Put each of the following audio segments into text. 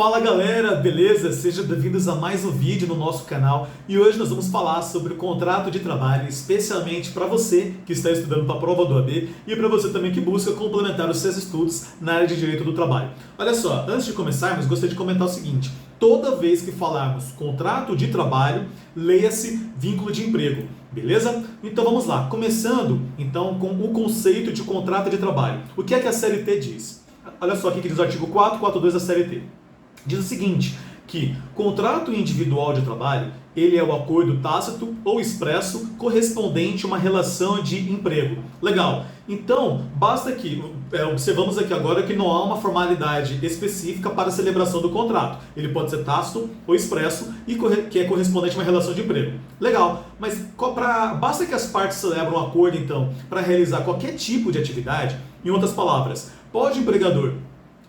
Fala galera, beleza? Sejam bem-vindos a mais um vídeo no nosso canal e hoje nós vamos falar sobre o contrato de trabalho, especialmente para você que está estudando para a prova do AB e para você também que busca complementar os seus estudos na área de Direito do Trabalho. Olha só, antes de começarmos, gostaria de comentar o seguinte: toda vez que falarmos contrato de trabalho, leia-se vínculo de emprego, beleza? Então vamos lá, começando então com o conceito de contrato de trabalho. O que é que a CLT diz? Olha só o que diz o artigo 442 da CLT. Diz o seguinte, que contrato individual de trabalho, ele é o acordo tácito ou expresso correspondente a uma relação de emprego. Legal. Então, basta que, observamos aqui agora que não há uma formalidade específica para a celebração do contrato. Ele pode ser tácito ou expresso e que é correspondente a uma relação de emprego. Legal. Mas basta que as partes celebram um acordo, então, para realizar qualquer tipo de atividade. Em outras palavras, pode o empregador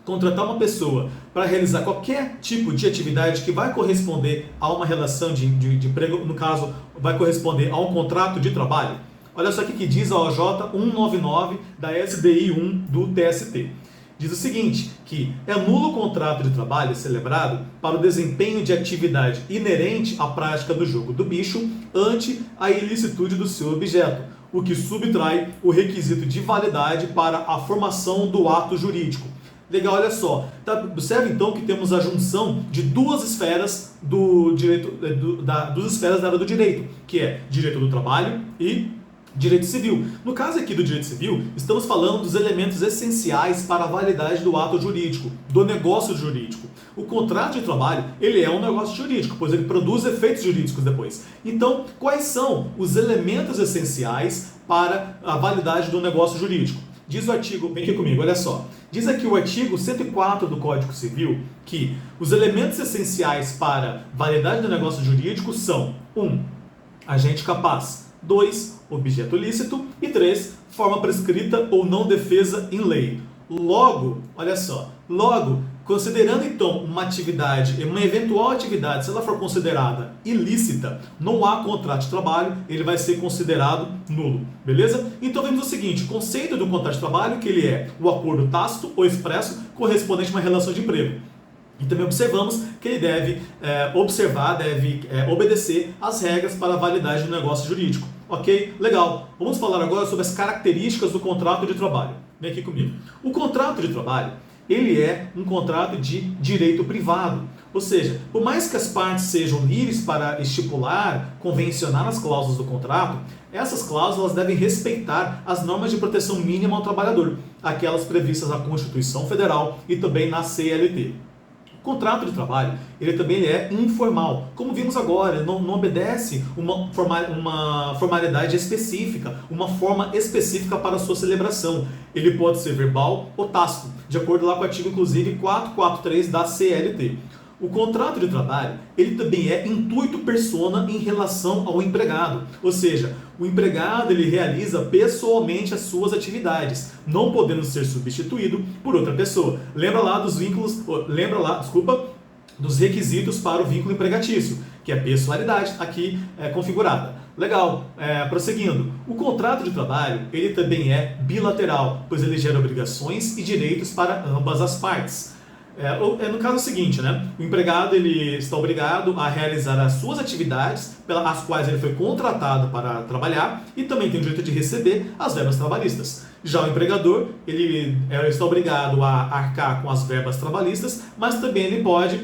contratar uma pessoa para realizar qualquer tipo de atividade que vai corresponder a uma relação de emprego, no caso, vai corresponder a um contrato de trabalho? Olha só o que diz a OJ 199 da SDI 1 do TST. Diz o seguinte, que é nulo o contrato de trabalho celebrado para o desempenho de atividade inerente à prática do jogo do bicho ante a ilicitude do seu objeto, o que subtrai o requisito de validade para a formação do ato jurídico. Legal, olha só. Tá, observe então que temos a junção de duas esferas do direito, duas esferas da área do direito, que é direito do trabalho e direito civil. No caso aqui do direito civil, estamos falando dos elementos essenciais para a validade do ato jurídico, do negócio jurídico. O contrato de trabalho, ele é um negócio jurídico, pois ele produz efeitos jurídicos depois. Então, quais são os elementos essenciais para a validade do negócio jurídico? Diz o artigo, vem aqui comigo, olha só. Diz aqui o artigo 104 do Código Civil que os elementos essenciais para validade do negócio jurídico são 1. Agente capaz, 2. Objeto lícito e 3. Forma prescrita ou não defesa em lei. Logo, olha só, considerando então uma atividade, uma eventual atividade, se ela for considerada ilícita, não há contrato de trabalho, ele vai ser considerado nulo, beleza? Então vemos o seguinte, o conceito do contrato de trabalho, que ele é o acordo tácito ou expresso correspondente a uma relação de emprego. E também observamos que ele deve obedecer às regras para a validade do negócio jurídico. Ok? Legal. Vamos falar agora sobre as características do contrato de trabalho. Vem aqui comigo. O contrato de trabalho, ele é um contrato de direito privado. Ou seja, por mais que as partes sejam livres para estipular, convencionar as cláusulas do contrato, essas cláusulas devem respeitar as normas de proteção mínima ao trabalhador, aquelas previstas na Constituição Federal e também na CLT. O contrato de trabalho, ele também é informal. Como vimos agora, ele não obedece uma formalidade específica, uma forma específica para a sua celebração. Ele pode ser verbal ou tácito, de acordo lá com o artigo, inclusive, 443 da CLT. O contrato de trabalho, ele também é intuito persona em relação ao empregado. Ou seja, o empregado ele realiza pessoalmente as suas atividades, não podendo ser substituído por outra pessoa. Lembra lá dos requisitos para o vínculo empregatício, que é a pessoalidade aqui configurada. Legal, prosseguindo. O contrato de trabalho, ele também é bilateral, pois ele gera obrigações e direitos para ambas as partes. No caso seguinte, né? O empregado ele está obrigado a realizar as suas atividades pelas quais ele foi contratado para trabalhar e também tem o direito de receber as verbas trabalhistas. Já o empregador ele está obrigado a arcar com as verbas trabalhistas, mas também ele pode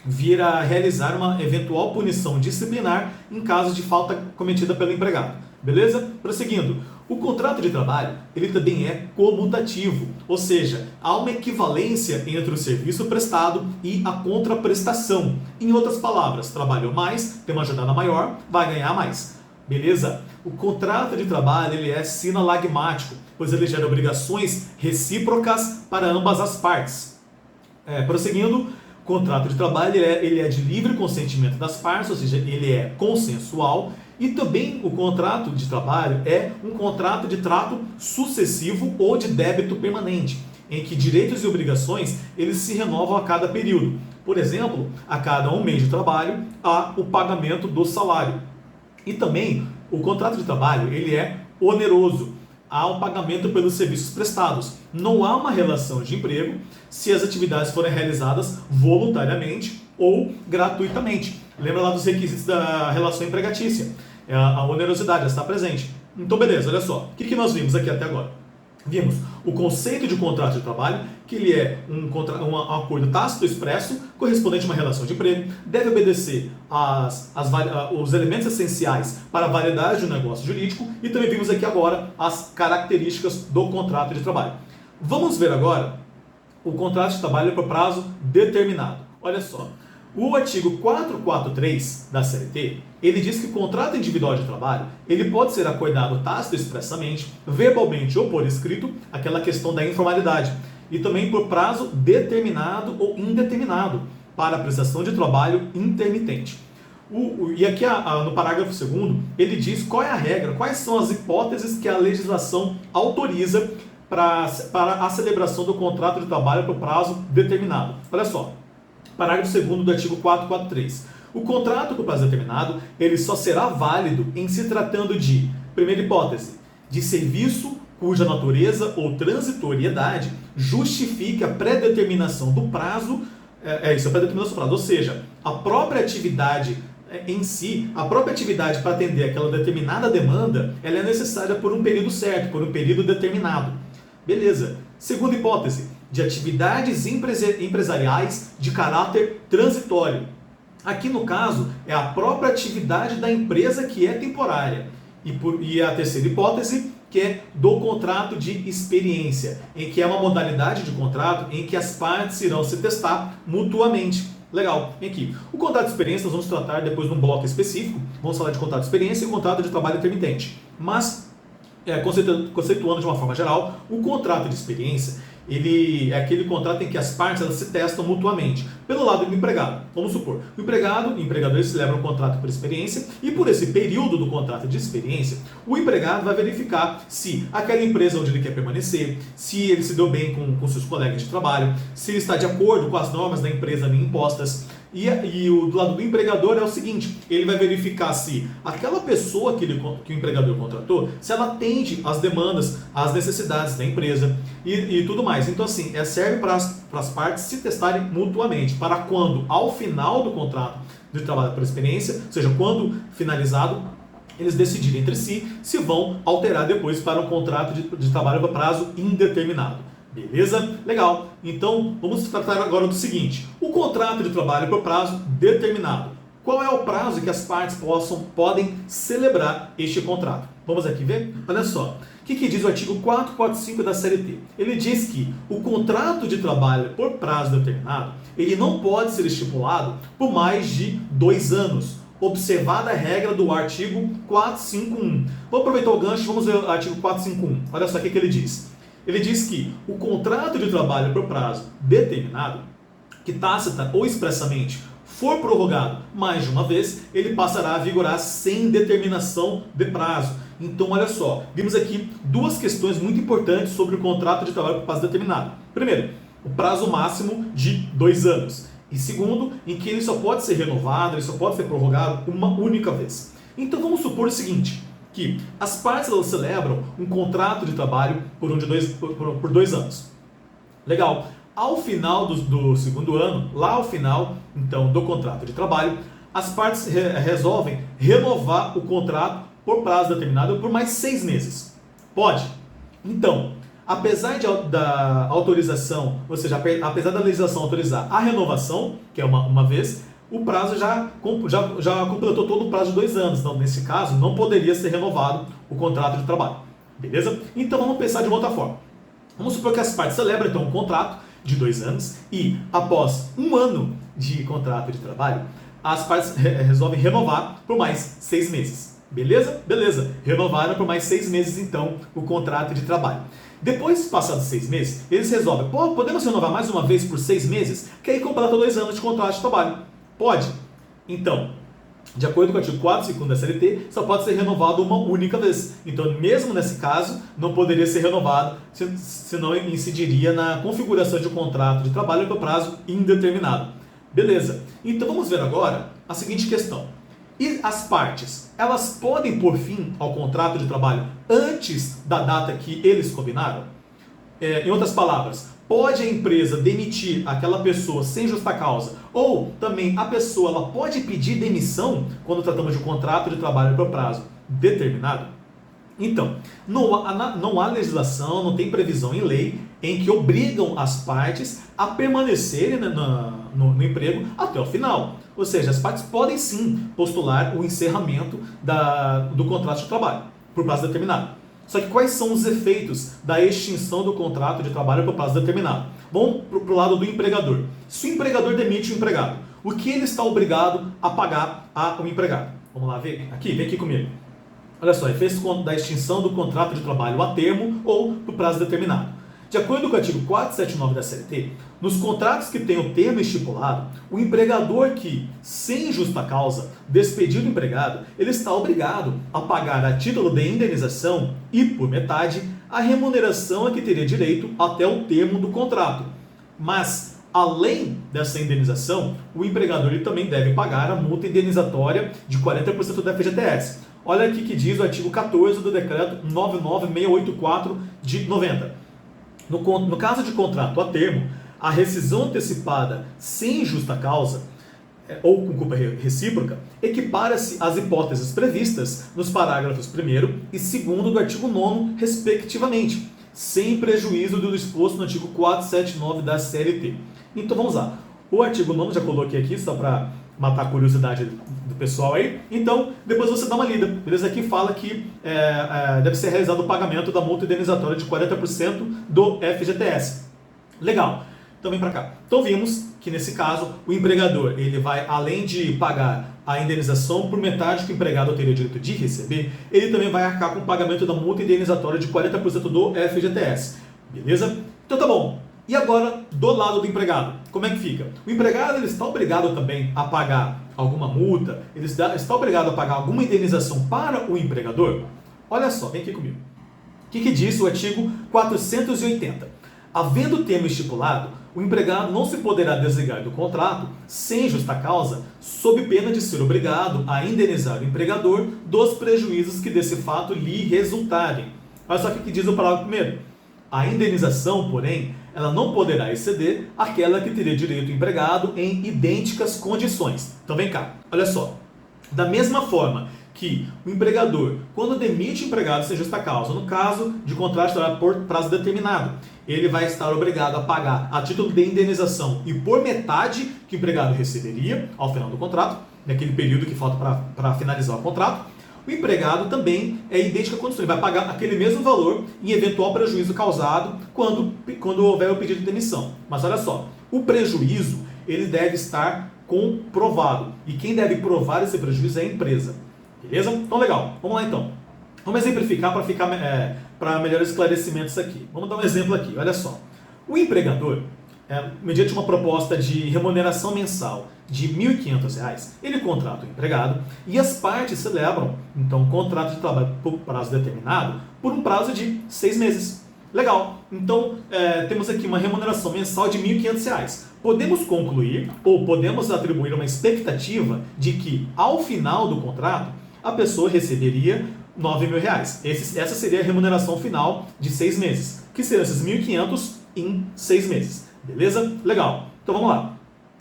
vir a realizar uma eventual punição disciplinar em caso de falta cometida pelo empregado. Beleza? Prosseguindo. O contrato de trabalho, ele também é comutativo, ou seja, há uma equivalência entre o serviço prestado e a contraprestação. Em outras palavras, trabalhou mais, tem uma jornada maior, vai ganhar mais. Beleza? O contrato de trabalho, ele é sinalagmático, pois ele gera obrigações recíprocas para ambas as partes. Prosseguindo, o contrato de trabalho ele é de livre consentimento das partes, ou seja, ele é consensual. E também o contrato de trabalho é um contrato de trato sucessivo ou de débito permanente, em que direitos e obrigações eles se renovam a cada período. Por exemplo, a cada um mês de trabalho há o pagamento do salário. E também o contrato de trabalho ele é oneroso. há um pagamento pelos serviços prestados. Não há uma relação de emprego se as atividades forem realizadas voluntariamente ou gratuitamente. Lembra lá dos requisitos da relação empregatícia. A onerosidade está presente. Então, beleza, olha só. O que nós vimos aqui até agora? Vimos o conceito de contrato de trabalho, que ele é um acordo tácito expresso, correspondente a uma relação de emprego, deve obedecer os elementos essenciais para a validade de um negócio jurídico, e também vimos aqui agora as características do contrato de trabalho. Vamos ver agora o contrato de trabalho por prazo determinado. Olha só. O artigo 443 da CLT, ele diz que o contrato individual de trabalho, ele pode ser acordado tácito expressamente, verbalmente ou por escrito, aquela questão da informalidade, e também por prazo determinado ou indeterminado, para a prestação de trabalho intermitente. E aqui no parágrafo 2º, ele diz qual é a regra, quais são as hipóteses que a legislação autoriza para a celebração do contrato de trabalho por prazo determinado. Olha só. Parágrafo 2º do artigo 443. O contrato por prazo determinado, ele só será válido em se tratando de, primeira hipótese, de serviço cuja natureza ou transitoriedade justifique a pré-determinação do prazo, a pré-determinação do prazo, ou seja, a própria atividade em si, a própria atividade para atender aquela determinada demanda, ela é necessária por um período certo, por um período determinado. Beleza. Segunda hipótese, de atividades empresariais de caráter transitório. Aqui no caso, é a própria atividade da empresa que é temporária. E a terceira hipótese, que é do contrato de experiência, em que é uma modalidade de contrato em que as partes irão se testar mutuamente. Legal, vem aqui. O contrato de experiência nós vamos tratar depois num bloco específico. Vamos falar de contrato de experiência e contrato de trabalho intermitente. Mas, conceituando de uma forma geral, o contrato de experiência, ele é aquele contrato em que as partes elas se testam mutuamente. Pelo lado do empregado, vamos supor, o empregado e o empregador celebram um contrato por experiência e por esse período do contrato de experiência, o empregado vai verificar se aquela empresa onde ele quer permanecer, se ele se deu bem com seus colegas de trabalho, se ele está de acordo com as normas da empresa ali impostas. E do lado do empregador é o seguinte, ele vai verificar se aquela pessoa que o empregador contratou, se ela atende às demandas, às necessidades da empresa e tudo mais. Então assim, serve para as partes se testarem mutuamente, para quando, ao final do contrato de trabalho por experiência, ou seja, quando finalizado, eles decidirem entre si se vão alterar depois para um contrato de trabalho por prazo indeterminado. Beleza? Legal. Então, vamos tratar agora do seguinte. O contrato de trabalho por prazo determinado. Qual é o prazo que as partes podem celebrar este contrato? Vamos aqui ver? Olha só. O que diz o artigo 445 da CLT? Ele diz que o contrato de trabalho por prazo determinado, ele não pode ser estipulado por mais de 2 anos, observada a regra do artigo 451. Vamos aproveitar o gancho e vamos ver o artigo 451. Olha só o que ele diz. Ele diz que o contrato de trabalho por prazo determinado, que tácita ou expressamente for prorrogado mais de uma vez, ele passará a vigorar sem determinação de prazo. Então, olha só, vimos aqui duas questões muito importantes sobre o contrato de trabalho por prazo determinado. Primeiro, o prazo máximo de 2 anos. E segundo, em que ele só pode ser renovado, ele só pode ser prorrogado uma única vez. Então, vamos supor o seguinte, que as partes elas celebram um contrato de trabalho por 2 anos. Legal. Ao final do segundo ano, lá ao final então do contrato de trabalho, as partes resolvem renovar o contrato por prazo determinado por mais 6 meses. Pode? Então, apesar da autorização, ou seja, apesar da legislação autorizar a renovação, que é uma vez, o prazo já completou todo o prazo de 2 anos. Então, nesse caso, não poderia ser renovado o contrato de trabalho. Beleza? Então, vamos pensar de uma outra forma. Vamos supor que as partes celebram, então, um contrato de 2 anos e, após 1 ano de contrato de trabalho, as partes resolvem renovar por mais 6 meses. Beleza? Beleza. Renovaram por mais 6 meses, então, o contrato de trabalho. Depois, passados 6 meses, eles resolvem, podemos renovar mais uma vez por 6 meses, que aí completa 2 anos de contrato de trabalho. Pode? Então, de acordo com o artigo 452 da CLT, só pode ser renovado uma única vez. Então, mesmo nesse caso, não poderia ser renovado, senão incidiria na configuração de um contrato de trabalho por prazo indeterminado. Beleza. Então, vamos ver agora a seguinte questão. E as partes, elas podem pôr fim ao contrato de trabalho antes da data que eles combinaram? Em outras palavras, pode a empresa demitir aquela pessoa sem justa causa? Ou também a pessoa ela pode pedir demissão quando tratamos de um contrato de trabalho por prazo determinado? Então, não há legislação, não tem previsão em lei em que obrigam as partes a permanecerem no emprego até o final. Ou seja, as partes podem sim postular o encerramento do contrato de trabalho por prazo determinado. Só que quais são os efeitos da extinção do contrato de trabalho por prazo determinado? Vamos para o lado do empregador. Se o empregador demite o empregado, o que ele está obrigado a pagar ao empregado? Vamos lá ver? Vem aqui comigo. Olha só, efeitos da extinção do contrato de trabalho a termo ou por prazo determinado. De acordo com o artigo 479 da CLT, nos contratos que tenham termo estipulado, o empregador que, sem justa causa, despedir o empregado, ele está obrigado a pagar a título de indenização e, por metade, a remuneração a que teria direito até o termo do contrato. Mas, além dessa indenização, o empregador ele também deve pagar a multa indenizatória de 40% da FGTS. Olha aqui que diz o artigo 14 do decreto 99684 de 90. No caso de contrato a termo, a rescisão antecipada sem justa causa ou com culpa recíproca equipara-se às hipóteses previstas nos parágrafos 1º e 2º do artigo 9º, respectivamente, sem prejuízo do disposto no artigo 479 da CLT. Então vamos lá. O artigo 9º já coloquei aqui só para matar a curiosidade do pessoal aí. Então, depois você dá uma lida. Beleza? Aqui fala que deve ser realizado o pagamento da multa indenizatória de 40% do FGTS. Legal. Então vem para cá. Então vimos que nesse caso o empregador ele vai, além de pagar a indenização por metade que o empregado teria direito de receber, ele também vai arcar com o pagamento da multa indenizatória de 40% do FGTS. Beleza? Então tá bom. E agora, do lado do empregado, como é que fica? O empregado ele está obrigado também a pagar alguma multa? Ele está obrigado a pagar alguma indenização para o empregador? Olha só, vem aqui comigo. O que diz o artigo 480? Havendo termo estipulado, o empregado não se poderá desligar do contrato sem justa causa, sob pena de ser obrigado a indenizar o empregador dos prejuízos que desse fato lhe resultarem. Olha só o que diz o parágrafo 1º. A indenização, porém, ela não poderá exceder aquela que teria direito o empregado em idênticas condições. Então vem cá, olha só. Da mesma forma que o empregador, quando demite o empregado sem justa causa, no caso de contrato de trabalho por prazo determinado, ele vai estar obrigado a pagar a título de indenização e por metade que o empregado receberia ao final do contrato, naquele período que falta para finalizar o contrato. O empregado também é idêntica à condição, ele vai pagar aquele mesmo valor em eventual prejuízo causado quando houver o pedido de demissão. Mas olha só, o prejuízo ele deve estar comprovado e quem deve provar esse prejuízo é a empresa. Beleza? Então legal, vamos lá então. Vamos exemplificar para melhor esclarecimento isso aqui. Vamos dar um exemplo aqui, olha só. O empregador, mediante uma proposta de remuneração mensal de R$ 1.500, ele contrata o empregado e as partes celebram, então, um contrato de trabalho por prazo determinado por um prazo de 6 meses. Legal. Então, temos aqui uma remuneração mensal de R$ 1.500. Podemos concluir, ou podemos atribuir uma expectativa de que, ao final do contrato, a pessoa receberia R$ 9.000. Essa seria a remuneração final de 6 meses, que seriam esses R$ 1.500 em 6 meses. Beleza? Legal. Então vamos lá.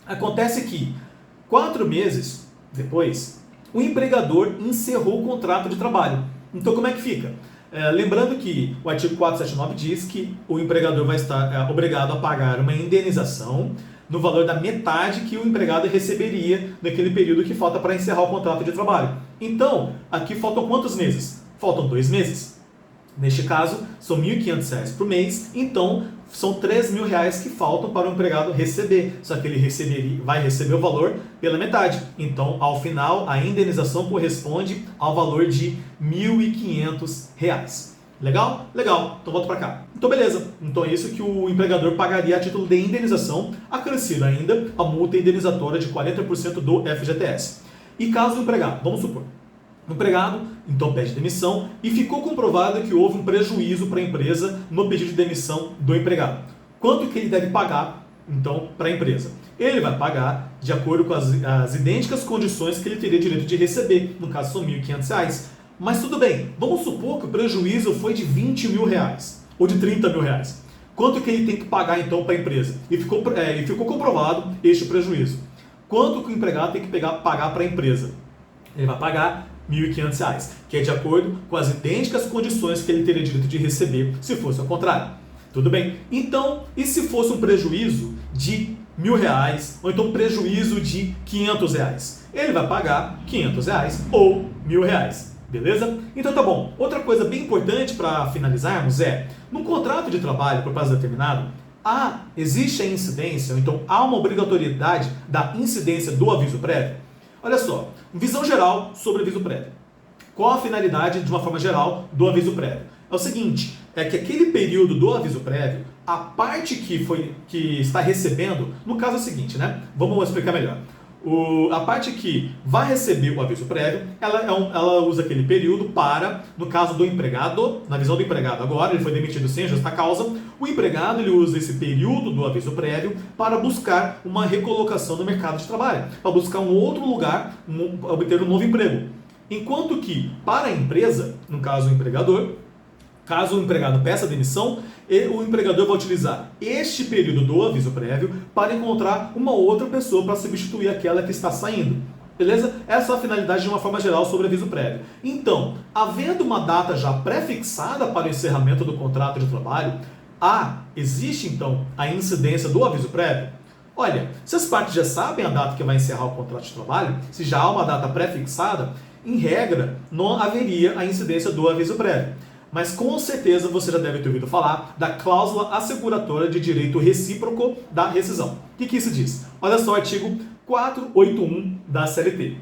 Acontece que 4 meses depois, o empregador encerrou o contrato de trabalho. Então como é que fica? Lembrando que o artigo 479 diz que o empregador vai estar obrigado a pagar uma indenização no valor da metade que o empregado receberia naquele período que falta para encerrar o contrato de trabalho. Então, aqui faltam quantos meses? Faltam 2 meses. Neste caso, são R$ 1.500 por mês, então são R$ 3.000 que faltam para o empregado receber. Só que ele vai receber o valor pela metade. Então, ao final, a indenização corresponde ao valor de R$ 1.500. Legal? Legal. Então volta para cá. Então beleza. Então é isso que o empregador pagaria a título de indenização, acrescido ainda a multa indenizatória de 40% do FGTS. E caso o empregado, vamos supor, o empregado então pede demissão e ficou comprovado que houve um prejuízo para a empresa no pedido de demissão do empregado. Quanto que ele deve pagar então para a empresa? Ele vai pagar de acordo com as idênticas condições que ele teria direito de receber, no caso são R$ 1.500. Mas tudo bem, vamos supor que o prejuízo foi de R$ 20 mil, ou de R$ 30 mil. Quanto que ele tem que pagar então para a empresa? E ficou comprovado este prejuízo. Quanto que o empregado tem que pagar para a empresa? Ele vai pagar R$ 1.500, que é de acordo com as idênticas condições que ele teria direito de receber, se fosse ao contrário. Tudo bem? Então, e se fosse um prejuízo de R$ 1.000, ou então prejuízo de R$ 500? Ele vai pagar R$ 500 ou R$ 1.000. Beleza? Então tá bom. Outra coisa bem importante para finalizarmos é, no contrato de trabalho por prazo determinado, existe a incidência, ou então há uma obrigatoriedade da incidência do aviso prévio? Olha só, visão geral sobre aviso prévio. Qual a finalidade, de uma forma geral, do aviso prévio? É o seguinte, é que aquele período do aviso prévio, a parte que está recebendo, no caso é o seguinte, né? Vamos explicar melhor. A parte que vai receber o aviso prévio, ela usa aquele período para, no caso do empregado, na visão do empregado agora, ele foi demitido sem justa causa, o empregado ele usa esse período do aviso prévio para buscar uma recolocação no mercado de trabalho, para buscar um outro lugar, obter um novo emprego. Enquanto que, para a empresa, no caso o empregador, caso o empregado peça demissão, o empregador vai utilizar este período do aviso prévio para encontrar uma outra pessoa para substituir aquela que está saindo. Beleza? Essa é a finalidade de uma forma geral sobre aviso prévio. Então, havendo uma data já pré-fixada para o encerramento do contrato de trabalho, existe então a incidência do aviso prévio? Olha, se as partes já sabem a data que vai encerrar o contrato de trabalho, se já há uma data pré-fixada, em regra, não haveria a incidência do aviso prévio. Mas com certeza você já deve ter ouvido falar da cláusula asseguratória de direito recíproco da rescisão. O que isso diz? Olha só o artigo 481 da CLT.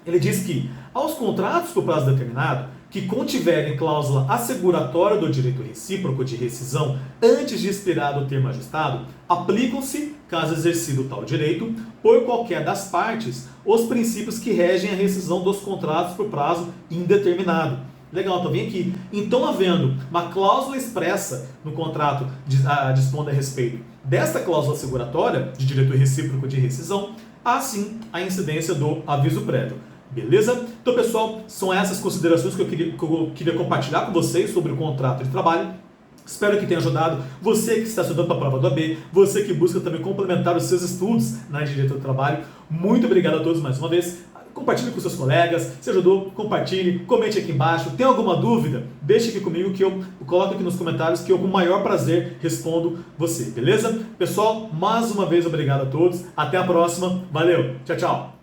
Ele diz que aos contratos por prazo determinado que contiverem cláusula asseguratória do direito recíproco de rescisão antes de expirar o termo ajustado, aplicam-se, caso exercido tal direito, por qualquer das partes, os princípios que regem a rescisão dos contratos por prazo indeterminado. Legal, então vem aqui. Então, havendo uma cláusula expressa no contrato dispondo a respeito desta cláusula asseguratória de direito recíproco de rescisão, há sim a incidência do aviso prévio. Beleza? Então, pessoal, são essas considerações que eu queria compartilhar com vocês sobre o contrato de trabalho. Espero que tenha ajudado você que está estudando para a prova do AB, você que busca também complementar os seus estudos na área de direito do trabalho. Muito obrigado a todos mais uma vez. Compartilhe com seus colegas, se ajudou, compartilhe, comente aqui embaixo. Tem alguma dúvida? Deixe aqui comigo que eu coloco aqui nos comentários que eu com o maior prazer respondo você, beleza? Pessoal, mais uma vez obrigado a todos. Até a próxima. Valeu. Tchau, tchau.